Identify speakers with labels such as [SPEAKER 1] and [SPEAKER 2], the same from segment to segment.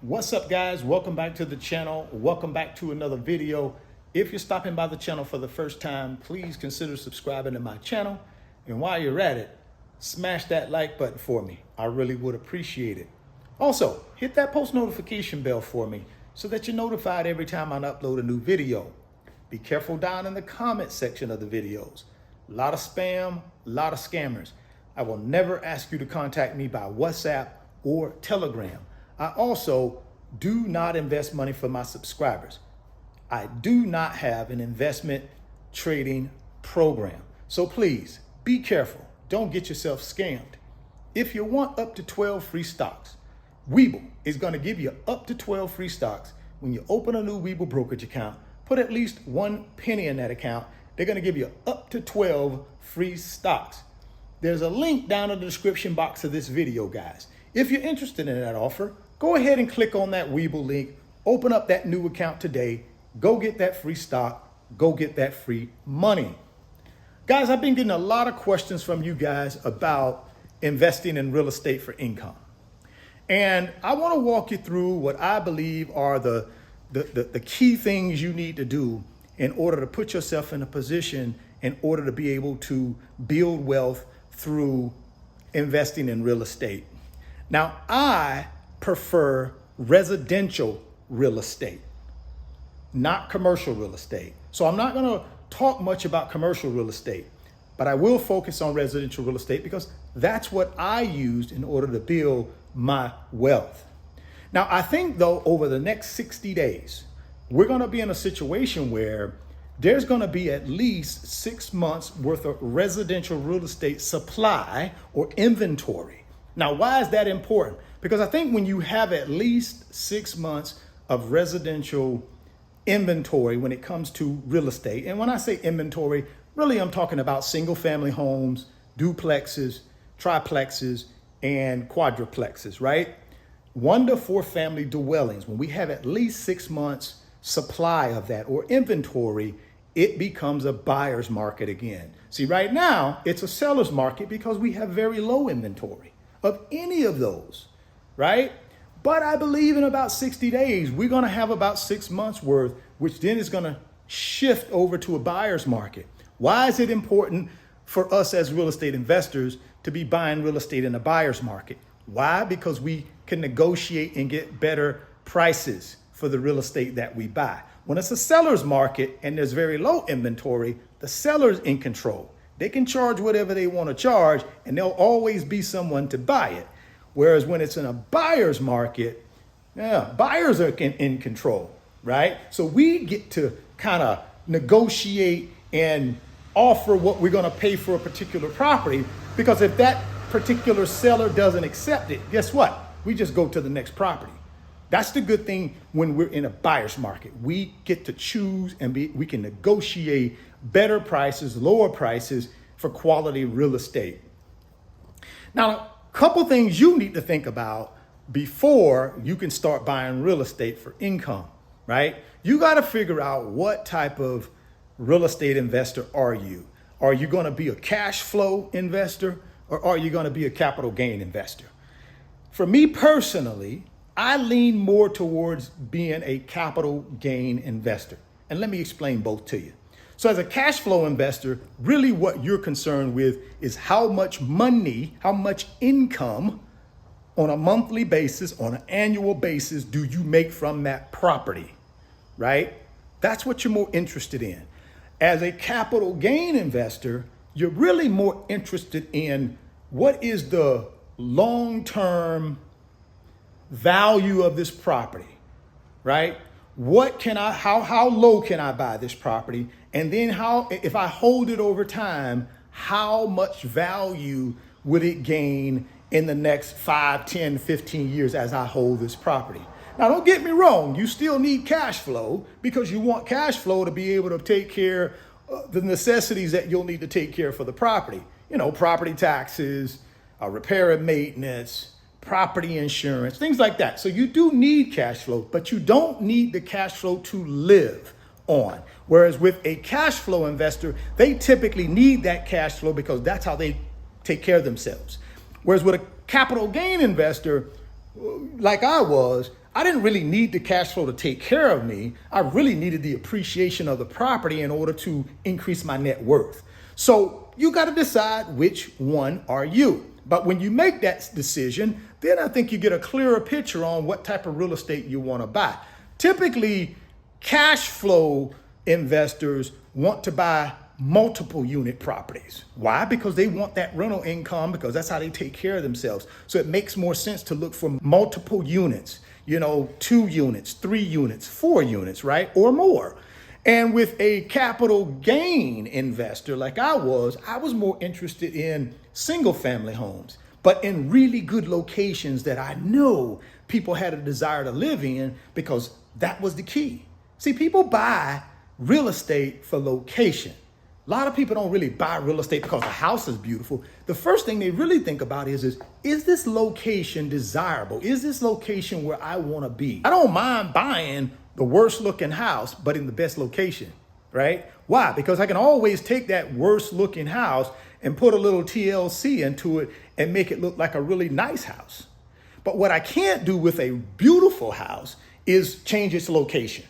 [SPEAKER 1] What's up, guys? Welcome back to the channel. Welcome back to another video. If you're stopping by the channel for the first time, please consider subscribing to my channel. And while you're at it, smash that like button for me. I really would appreciate it. Also, hit that post notification bell for me so that you're notified every time I upload a new video. Be careful down in the comment section of the videos. A lot of spam, a lot of scammers. I will never ask you to contact me by WhatsApp or Telegram. I also do not invest money for my subscribers. I do not have an investment trading program. So please be careful. Don't get yourself scammed. If you want up to 12 free stocks, Webull is going to give you up to 12 free stocks. When you open a new Webull brokerage account, put at least 1 penny in that account. They're going to give you up to 12 free stocks. There's a link down in the description box of this video, guys. If you're interested in that offer, go ahead and click on that Webull link, open up that new account today, go get that free stock, go get that free money. Guys, I've been getting a lot of questions from you guys about investing in real estate for income. And I want to walk you through what I believe are the key things you need to do in order to put yourself in a position in order to be able to build wealth through investing in real estate. Now, I prefer residential real estate, not commercial real estate. So I'm not going to talk much about commercial real estate, but I will focus on residential real estate because that's what I used in order to build my wealth. Now, I think, though, over the next 60 days, we're going to be in a situation where there's going to be at least 6 months worth of residential real estate supply or inventory. Now, why is that important? Because I think when you have at least 6 months of residential inventory when it comes to real estate, and when I say inventory, really I'm talking about single family homes, duplexes, triplexes, and quadruplexes, right? 1 to 4 family dwellings. When we have at least 6 months supply of that or inventory, it becomes a buyer's market again. See, right now it's a seller's market because we have very low inventory of any of those, right? But I believe in about 60 days, we're going to have about 6 months worth, which then is going to shift over to a buyer's market. Why is it important for us as real estate investors to be buying real estate in a buyer's market? Why? Because we can negotiate and get better prices for the real estate that we buy. When it's a seller's market and there's very low inventory, the seller's in control. They can charge whatever they want to charge, and there'll always be someone to buy it. Whereas when it's in a buyer's market, buyers are in control, right? So we get to kind of negotiate and offer what we're going to pay for a particular property, because if that particular seller doesn't accept it, guess what? We just go to the next property. That's the good thing when we're in a buyer's market. We get to choose and we can negotiate better prices, lower prices for quality real estate. Now, a couple things you need to think about before you can start buying real estate for income, right? You got to figure out what type of real estate investor are you? Are you going to be a cash flow investor or are you going to be a capital gain investor? For me personally, I lean more towards being a capital gain investor. And let me explain both to you. So as a cash flow investor, really what you're concerned with is how much money, how much income on a monthly basis, on an annual basis, do you make from that property, right? That's what you're more interested in. As a capital gain investor, you're really more interested in what is the long-term value of this property, right? How low can I buy this property? And then if I hold it over time, how much value would it gain in the next 5, 10, 15 years as I hold this property? Now, don't get me wrong. You still need cash flow because you want cash flow to be able to take care of the necessities that you'll need to take care of for the property. You know, property taxes, repair and maintenance, property insurance, things like that. So you do need cash flow, but you don't need the cash flow to live on. Whereas with a cash flow investor, they typically need that cash flow because that's how they take care of themselves. Whereas with a capital gain investor, like I was, I didn't really need the cash flow to take care of me. I really needed the appreciation of the property in order to increase my net worth. So you got to decide which one are you. But when you make that decision, then I think you get a clearer picture on what type of real estate you want to buy. Typically, cash flow investors want to buy multiple unit properties. Why? Because they want that rental income, because that's how they take care of themselves. So it makes more sense to look for multiple units, 2 units, 3 units, 4 units, right? Or more. And with a capital gain investor like I was more interested in single family homes, but in really good locations that I know people had a desire to live in, because that was the key. See, people buy real estate for location. A lot of people don't really buy real estate because the house is beautiful. The first thing they really think about is this location desirable? Is this location where I want to be? I don't mind buying the worst looking house, but in the best location, right? Why? Because I can always take that worst looking house and put a little TLC into it and make it look like a really nice house. But what I can't do with a beautiful house is change its location,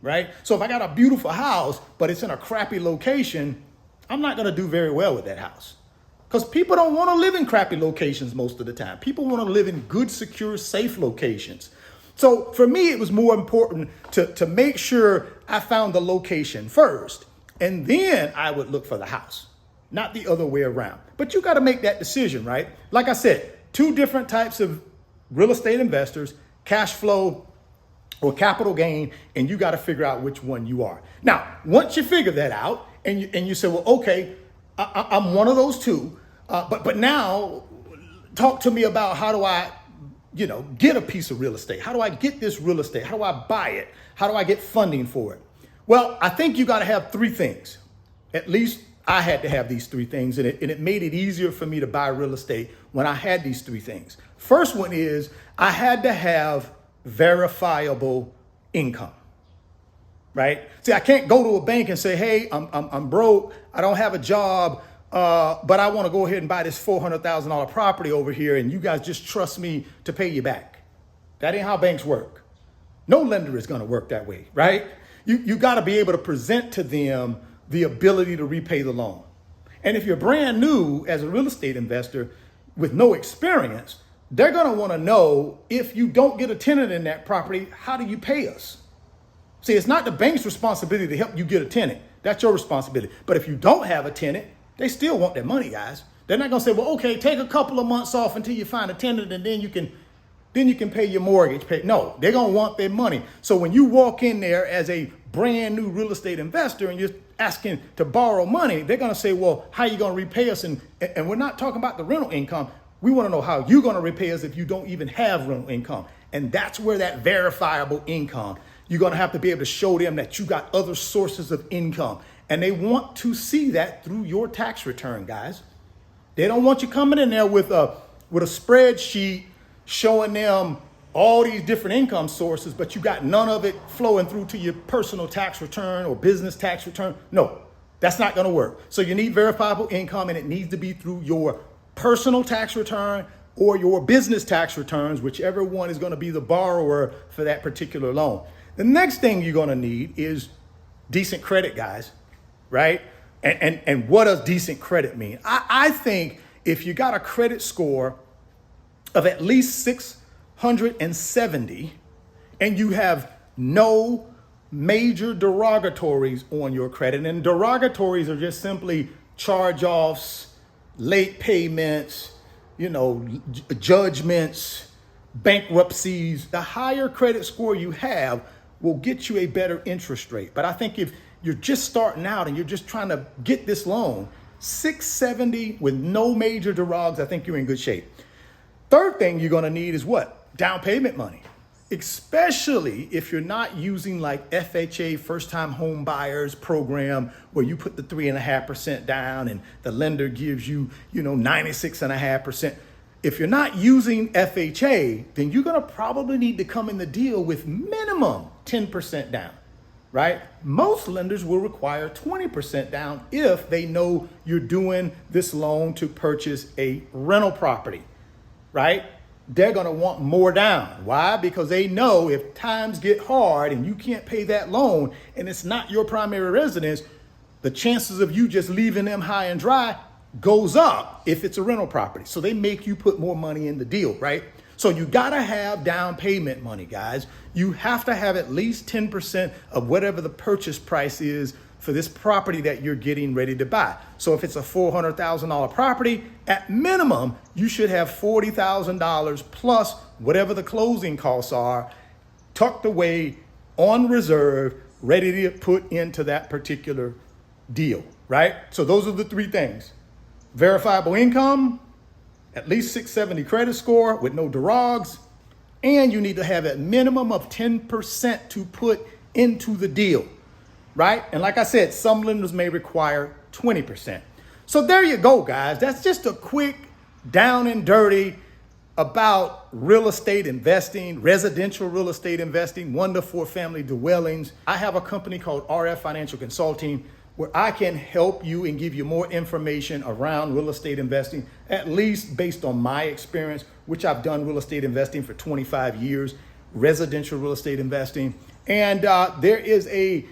[SPEAKER 1] right? So if I got a beautiful house, but it's in a crappy location, I'm not going to do very well with that house, because people don't want to live in crappy locations most of the time. People want to live in good, secure, safe locations. So for me, it was more important to make sure I found the location first, and then I would look for the house, not the other way around. But you got to make that decision, right? Like I said, 2 different types of real estate investors: cash flow or capital gain, and you got to figure out which one you are. Now, once you figure that out and you say, well, okay, I'm one of those 2, but now talk to me about how do I get a piece of real estate? How do I get this real estate? How do I buy it? How do I get funding for it? Well, I think you got to have 3 things. At least I had to have these 3 things, and it made it easier for me to buy real estate when I had these 3 things. First one is I had to have verifiable income, right? See, I can't go to a bank and say, hey, I'm broke, I don't have a job, but I want to go ahead and buy this $400,000 property over here, and you guys just trust me to pay you back. That ain't how banks work. No lender is going to work that way, right? You got to be able to present to them the ability to repay the loan. And if you're brand new as a real estate investor with no experience, they're going to want to know, if you don't get a tenant in that property, how do you pay us? See, it's not the bank's responsibility to help you get a tenant. That's your responsibility. But if you don't have a tenant, they still want their money, guys. They're not going to say, well, okay, take a couple of months off until you find a tenant, and then you can pay your mortgage. No, they're going to want their money. So when you walk in there as a brand new real estate investor and you're asking to borrow money, they're going to say, well, how are you going to repay us? And we're not talking about the rental income. We want to know how you're going to repay us if you don't even have rental income. And that's where that verifiable income, you're going to have to be able to show them that you got other sources of income. And they want to see that through your tax return, guys. They don't want you coming in there with a spreadsheet showing them all these different income sources, but you got none of it flowing through to your personal tax return or business tax return. No, that's not going to work. So you need verifiable income, and it needs to be through your personal tax return or your business tax returns, whichever one is going to be the borrower for that particular loan. The next thing you're going to need is decent credit, guys, right? And what does decent credit mean? I think if you got a credit score of at least 670 and you have no major derogatories on your credit, and derogatories are just simply charge-offs, late payments, judgments, bankruptcies. The higher credit score you have will get you a better interest rate. But I think if you're just starting out and you're just trying to get this loan, 670 with no major derogs, I think you're in good shape. Third thing you're going to need is what? Down payment money. Especially if you're not using like FHA, first time home buyers program, where you put the 3.5% down and the lender gives you, 96.5%. If you're not using FHA, then you're going to probably need to come in the deal with minimum 10% down, right? Most lenders will require 20% down if they know you're doing this loan to purchase a rental property, right? they're going to want more down. Why? Because they know if times get hard and you can't pay that loan and it's not your primary residence, the chances of you just leaving them high and dry goes up if it's a rental property. So they make you put more money in the deal, right? So you got to have down payment money, guys. You have to have at least 10% of whatever the purchase price is for this property that you're getting ready to buy. So if it's a $400,000 property, at minimum, you should have $40,000 plus whatever the closing costs are tucked away on reserve, ready to put into that particular deal, right? So those are the three things. Verifiable income, at least 670 credit score with no derogs, and you need to have a minimum of 10% to put into the deal, right? And like I said, some lenders may require 20%. So there you go, guys. That's just a quick down and dirty about real estate investing, residential real estate investing, 1 to 4 family dwellings. I have a company called RF Financial Consulting where I can help you and give you more information around real estate investing, at least based on my experience, which I've done real estate investing for 25 years, residential real estate investing. And there is a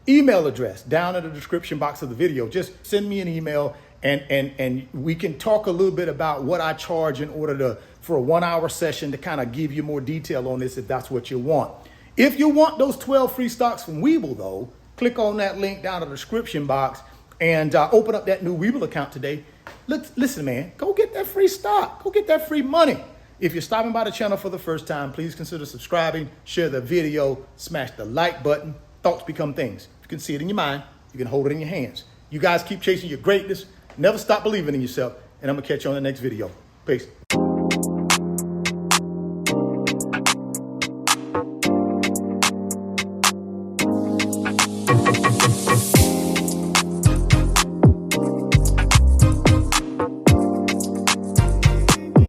[SPEAKER 1] email address down in the description box of the video. Just send me an email and we can talk a little bit about what I charge in order for a 1-hour session to kind of give you more detail on this if that's what you want. If you want those 12 free stocks from Webull though, click on that link down in the description box and open up that new Webull account today. Listen, man, go get that free stock. Go get that free money. If you're stopping by the channel for the first time, please consider subscribing, share the video, smash the like button. Thoughts become things. You can see it in your mind. You can hold it in your hands. You guys keep chasing your greatness. Never stop believing in yourself. And I'm going to catch you on the next video. Peace.